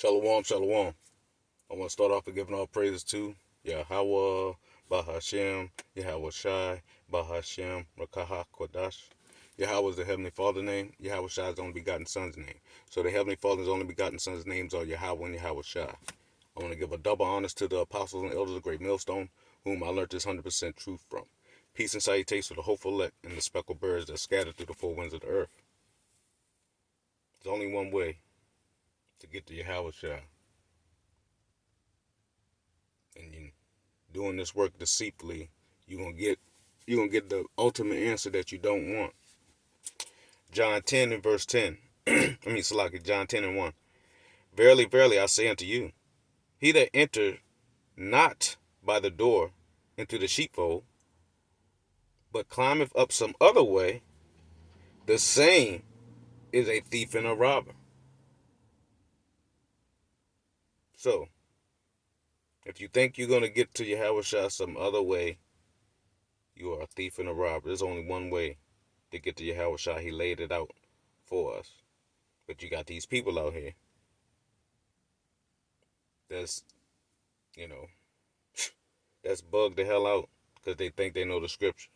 Shalom, shalom. I want to start off with giving all praises to Yahweh, Bahashem, Yahweh Shai, Bahashem, Rakaha Kodash. Yahweh is the Heavenly Father name. Yahweh Shai is the only begotten Son's name. So the Heavenly Father's only begotten Son's names are Yahweh and Yahweh Shai. I want to give a double honors to the apostles and elders of Great Millstone, whom I learned this 100% truth from. Peace and salutations to the hopeful elect and the speckled birds that scattered through the four winds of the earth. There's only one way to get to Yahweh Shai. And you doing this work deceitfully, you're gonna get the ultimate answer that you don't want. John 10 and verse 10. John 10 and 1. Verily, verily, I say unto you, he that entereth not by the door into the sheepfold, but climbeth up some other way, the same is a thief and a robber. So, if you think you're gonna get to Yahweh Shai some other way, you are a thief and a robber. There's only one way to get to Yahweh Shai. He laid it out for us. But you got these people out here that's, you know, that's bugged the hell out because they think they know the scriptures.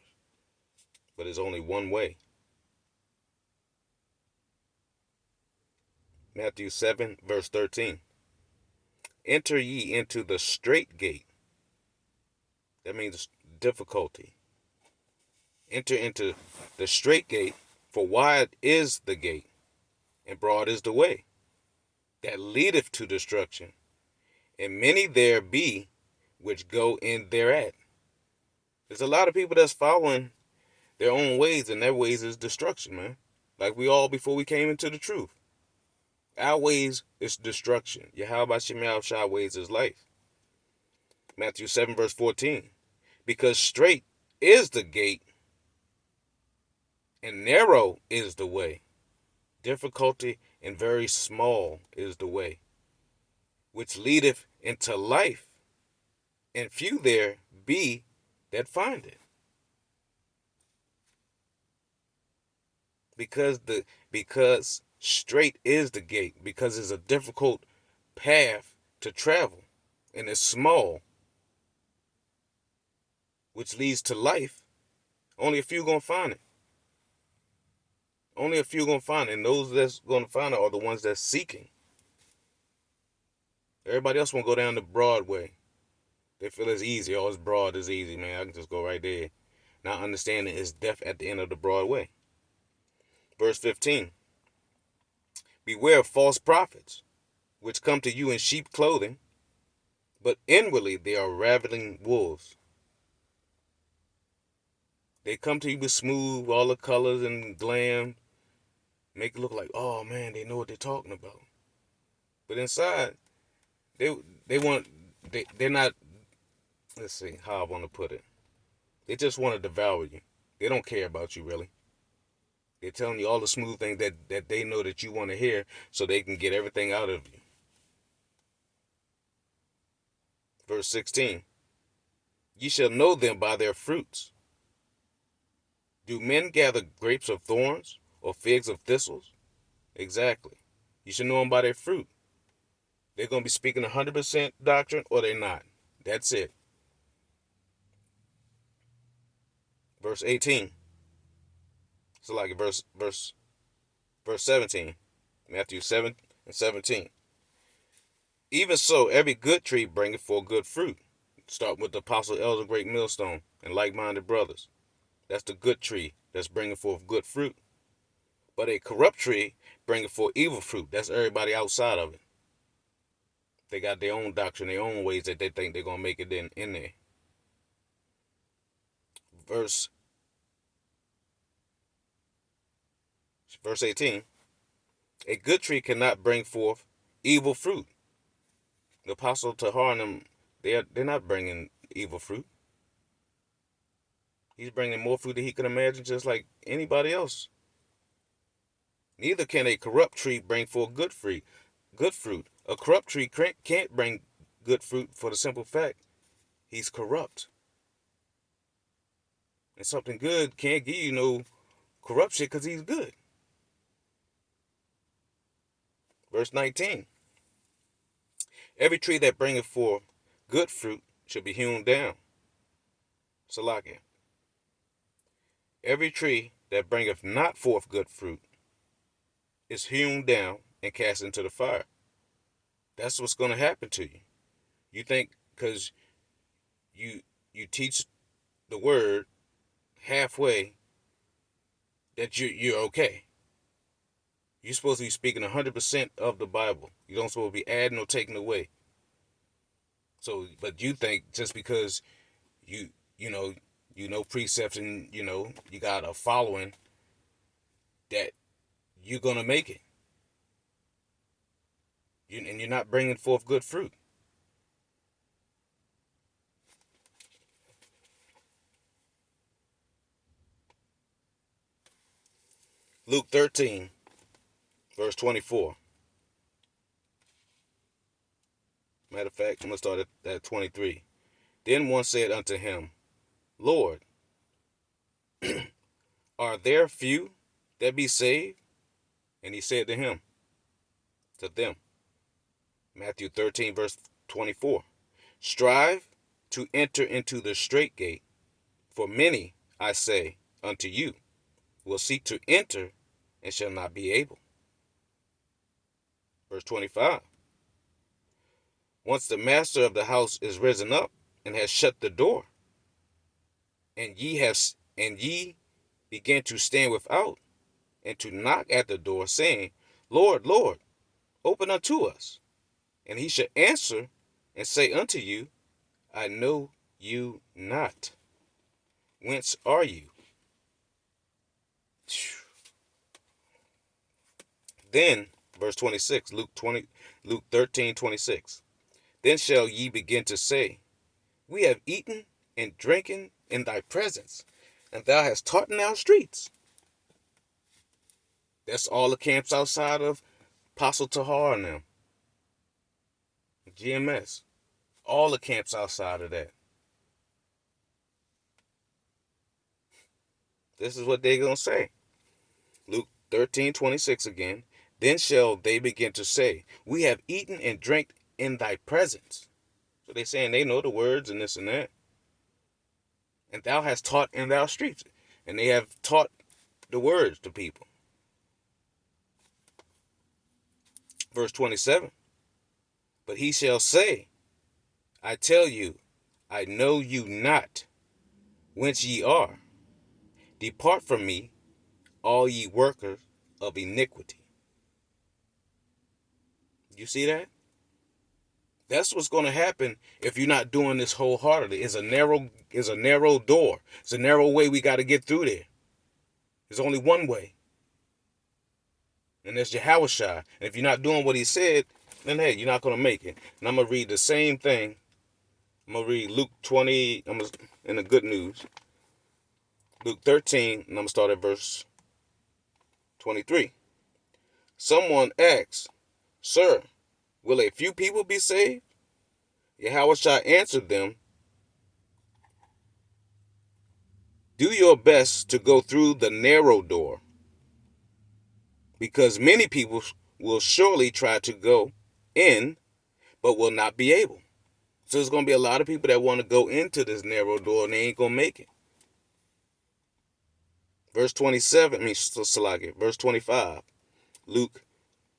But there's only one way. Matthew 7, verse 13. Enter ye into the strait gate. That means difficulty. Enter into the strait gate, for wide is the gate, and broad is the way that leadeth to destruction, and many there be which go in thereat. There's a lot of people that's following their own ways, and their ways is destruction, man. Like we all before we came into the truth. Our ways is destruction. Yahweh Shem Shai ways is life. Matthew 7, verse 14. Because straight is the gate, and narrow is the way. Difficulty and very small is the way, which leadeth into life, and few there be that find it. Because straight is the gate, because it's a difficult path to travel, and it's small, which leads to life. Only a few gonna find it. Only a few gonna find it, and those that's gonna find it are the ones that's seeking. Everybody else wanna go down the Broadway. They feel it's easy. Oh, it's broad, it's easy, man. I can just go right there. Not understanding it's death at the end of the Broadway. Verse 15. Beware of false prophets, which come to you in sheep clothing, but inwardly they are ravening wolves. They come to you with smooth, all the colors and glam, make it look like, oh man, they know what they're talking about. But inside, they they're not. Let's see how I want to put it. They just want to devour you. They don't care about you really. They're telling you all the smooth things that they know that you want to hear, so they can get everything out of you. Verse 16. Ye shall know them by their fruits. Do men gather grapes of thorns or figs of thistles? Exactly. You should know them by their fruit. They're going to be speaking 100% doctrine or they're not. That's it. Verse 18. So like verse 17. Matthew 7 and 17. Even so, every good tree bringeth forth good fruit. Start with the apostle, elder, great millstone, and like-minded brothers. That's the good tree that's bringing forth good fruit. But a corrupt tree bringing forth evil fruit. That's everybody outside of it. They got their own doctrine, their own ways that they think they're going to make it in there. Verse 18. A good tree cannot bring forth evil fruit. The apostle Tahar and them, they're not bringing evil fruit. He's bringing more fruit than he can imagine, just like anybody else. Neither can a corrupt tree bring forth good fruit. Good fruit. A corrupt tree can't bring good fruit for the simple fact he's corrupt. And something good can't give you no corruption because he's good. Verse 19. Every tree that bringeth forth good fruit shall be hewn down. Salakia. Every tree that bringeth not forth good fruit is hewn down and cast into the fire. That's what's going to happen to you. You think because you you teach the word halfway that you're okay. You're supposed to be speaking 100% of the Bible. You don't supposed to be adding or taking away. So, but you think just because you you know you know precepts and you got a following that you're gonna make it. And you're not bringing forth good fruit. Luke 13, verse 24. Matter of fact, I'm gonna start at 23. Then one said unto him, Lord, are there few that be saved? And he said to them, Matthew 13, verse 24, strive to enter into the strait gate, for many, I say unto you, will seek to enter and shall not be able. Verse 25, once the master of the house is risen up and has shut the door, and ye begin to stand without and to knock at the door, saying, Lord, Lord, open unto us. And he shall answer and say unto you, I know you not. Whence are you? Then, verse 26, Luke 13:26. Then shall ye begin to say, we have eaten and drinking in thy presence, and thou hast taught in our streets. That's all the camps outside of Apostle Tahar now. GMS. All the camps outside of that. This is what they're going to say. Luke 13:26 again. Then shall they begin to say, we have eaten and drank in thy presence. So they're saying they know the words and this and that. And thou hast taught in thy streets. And they have taught the words to people. Verse 27. But he shall say, I tell you, I know you not, whence ye are. Depart from me, all ye workers of iniquity. You see that? That's what's going to happen if you're not doing this wholeheartedly. It's a narrow door. It's a narrow way we got to get through there. There's only one way. And that's Yahushua. And if you're not doing what he said, then hey, you're not going to make it. And I'm going to read the same thing. I'm going to read Luke 20, in the good news. Luke 13, and I'm going to start at verse 23. Someone asks, Sir, will a few people be saved? Yahushua answered them, do your best to go through the narrow door, because many people will surely try to go in, but will not be able. So there's going to be a lot of people that want to go into this narrow door, and they ain't going to make it. Verse 25, Luke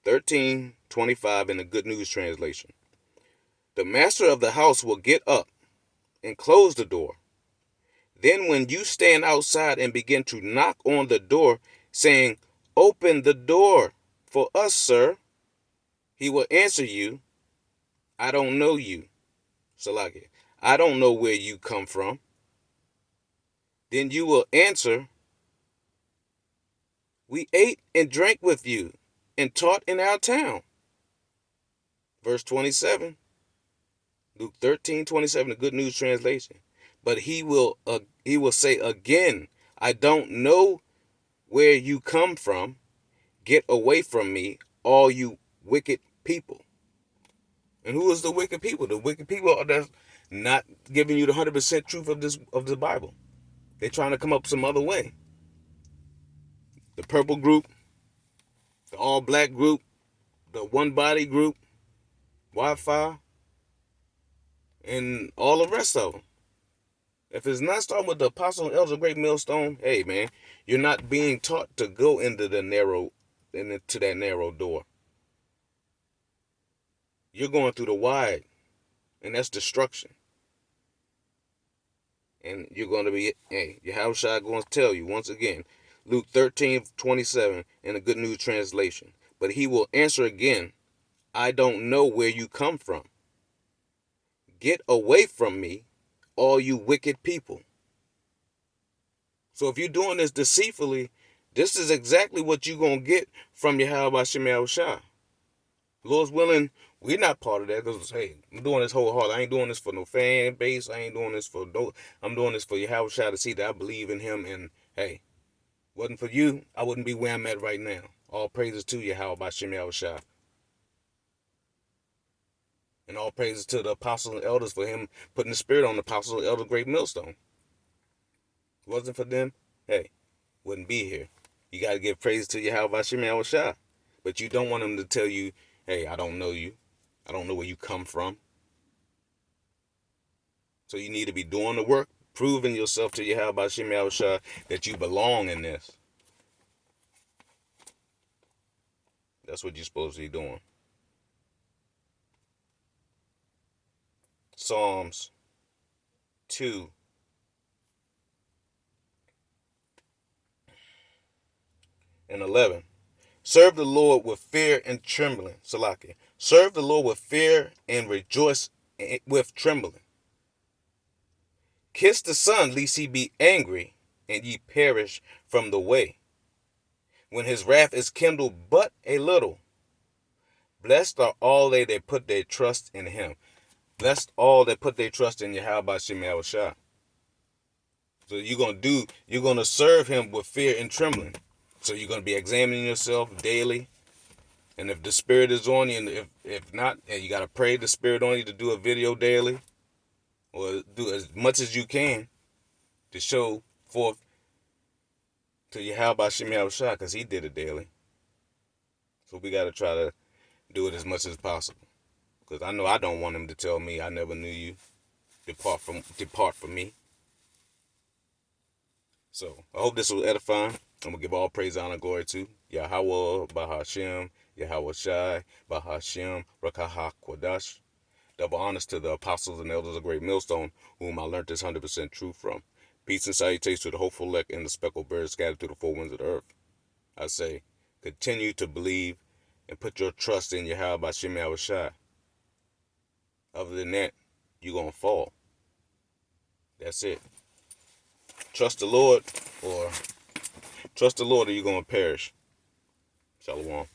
13:25 in the Good News Translation. The master of the house will get up and close the door. Then when you stand outside and begin to knock on the door, saying, open the door for us, sir, he will answer you, I don't know you. Salakia, I don't know where you come from. Then you will answer, we ate and drank with you and taught in our town. Verse 27, Luke 13:27, the Good News Translation. But he will say again, I don't know where you come from. Get away from me, all you wicked people. And who is the wicked people? The wicked people are that's not giving you the 100% truth of the Bible. They're trying to come up some other way. The purple group, the all black group, the one body group, Wi-Fi, and all the rest of them. If it's not starting with the apostle and elder great millstone, hey man, you're not being taught to go into that narrow door. You're going through the wide, and that's destruction. And you're going to be, hey, Yahushua going to tell you once again, Luke 13:27 in the Good News Translation. But he will answer again, I don't know where you come from. Get away from me, all you wicked people. So if you're doing this deceitfully, this is exactly what you're going to get from Yahweh Shem Yahushua. Lord's willing, we're not part of that. Because, hey, I'm doing this wholeheartedly. I ain't doing this for no fan base. I ain't doing this for no. I'm doing this for Yahushua to see that I believe in him. And, hey, wasn't for you, I wouldn't be where I'm at right now. All praises to Yahweh Shem Yahushua. And all praises to the apostles and elders for him putting the spirit on the apostles and elder great millstone. If it wasn't for them, hey, wouldn't be here. You got to give praise to Yahweh Shem Yahushua. But you don't want him to tell you, hey, I don't know you. I don't know where you come from. So you need to be doing the work, proving yourself to Yahweh Shem Yahushua that you belong in this. That's what you're supposed to be doing. Psalms 2 and 11. Serve the Lord with fear and trembling. Salaki. Serve the Lord with fear and rejoice with trembling. Kiss the Son, lest he be angry, and ye perish from the way, when his wrath is kindled but a little. Blessed are all they that put their trust in him. Blessed all that put their trust in Yahweh Shem Yahushua. So you're gonna serve him with fear and trembling. So you're gonna be examining yourself daily. And if the spirit is on you, and if not, you gotta pray the spirit on you to do a video daily, or do as much as you can to show forth to Yahweh Shem Yahushua, because he did it daily. So we gotta try to do it as much as possible. Because I know I don't want him to tell me I never knew you. Depart from me. So I hope this was edifying. I'm gonna give all praise, honor, glory to Yahweh Bahashem, Yahweh Shai, Bahashem, Rakaha Kwadash. Double honors to the apostles and elders of Great Millstone, whom I learned this 100% truth from. Peace and salutations to the hopeful elect and the speckled birds scattered through the four winds of the earth. I say, continue to believe and put your trust in Yahweh Shem Yahushua. Other than that, you're gonna fall. That's it. Trust the Lord, or you're gonna perish. Shalom.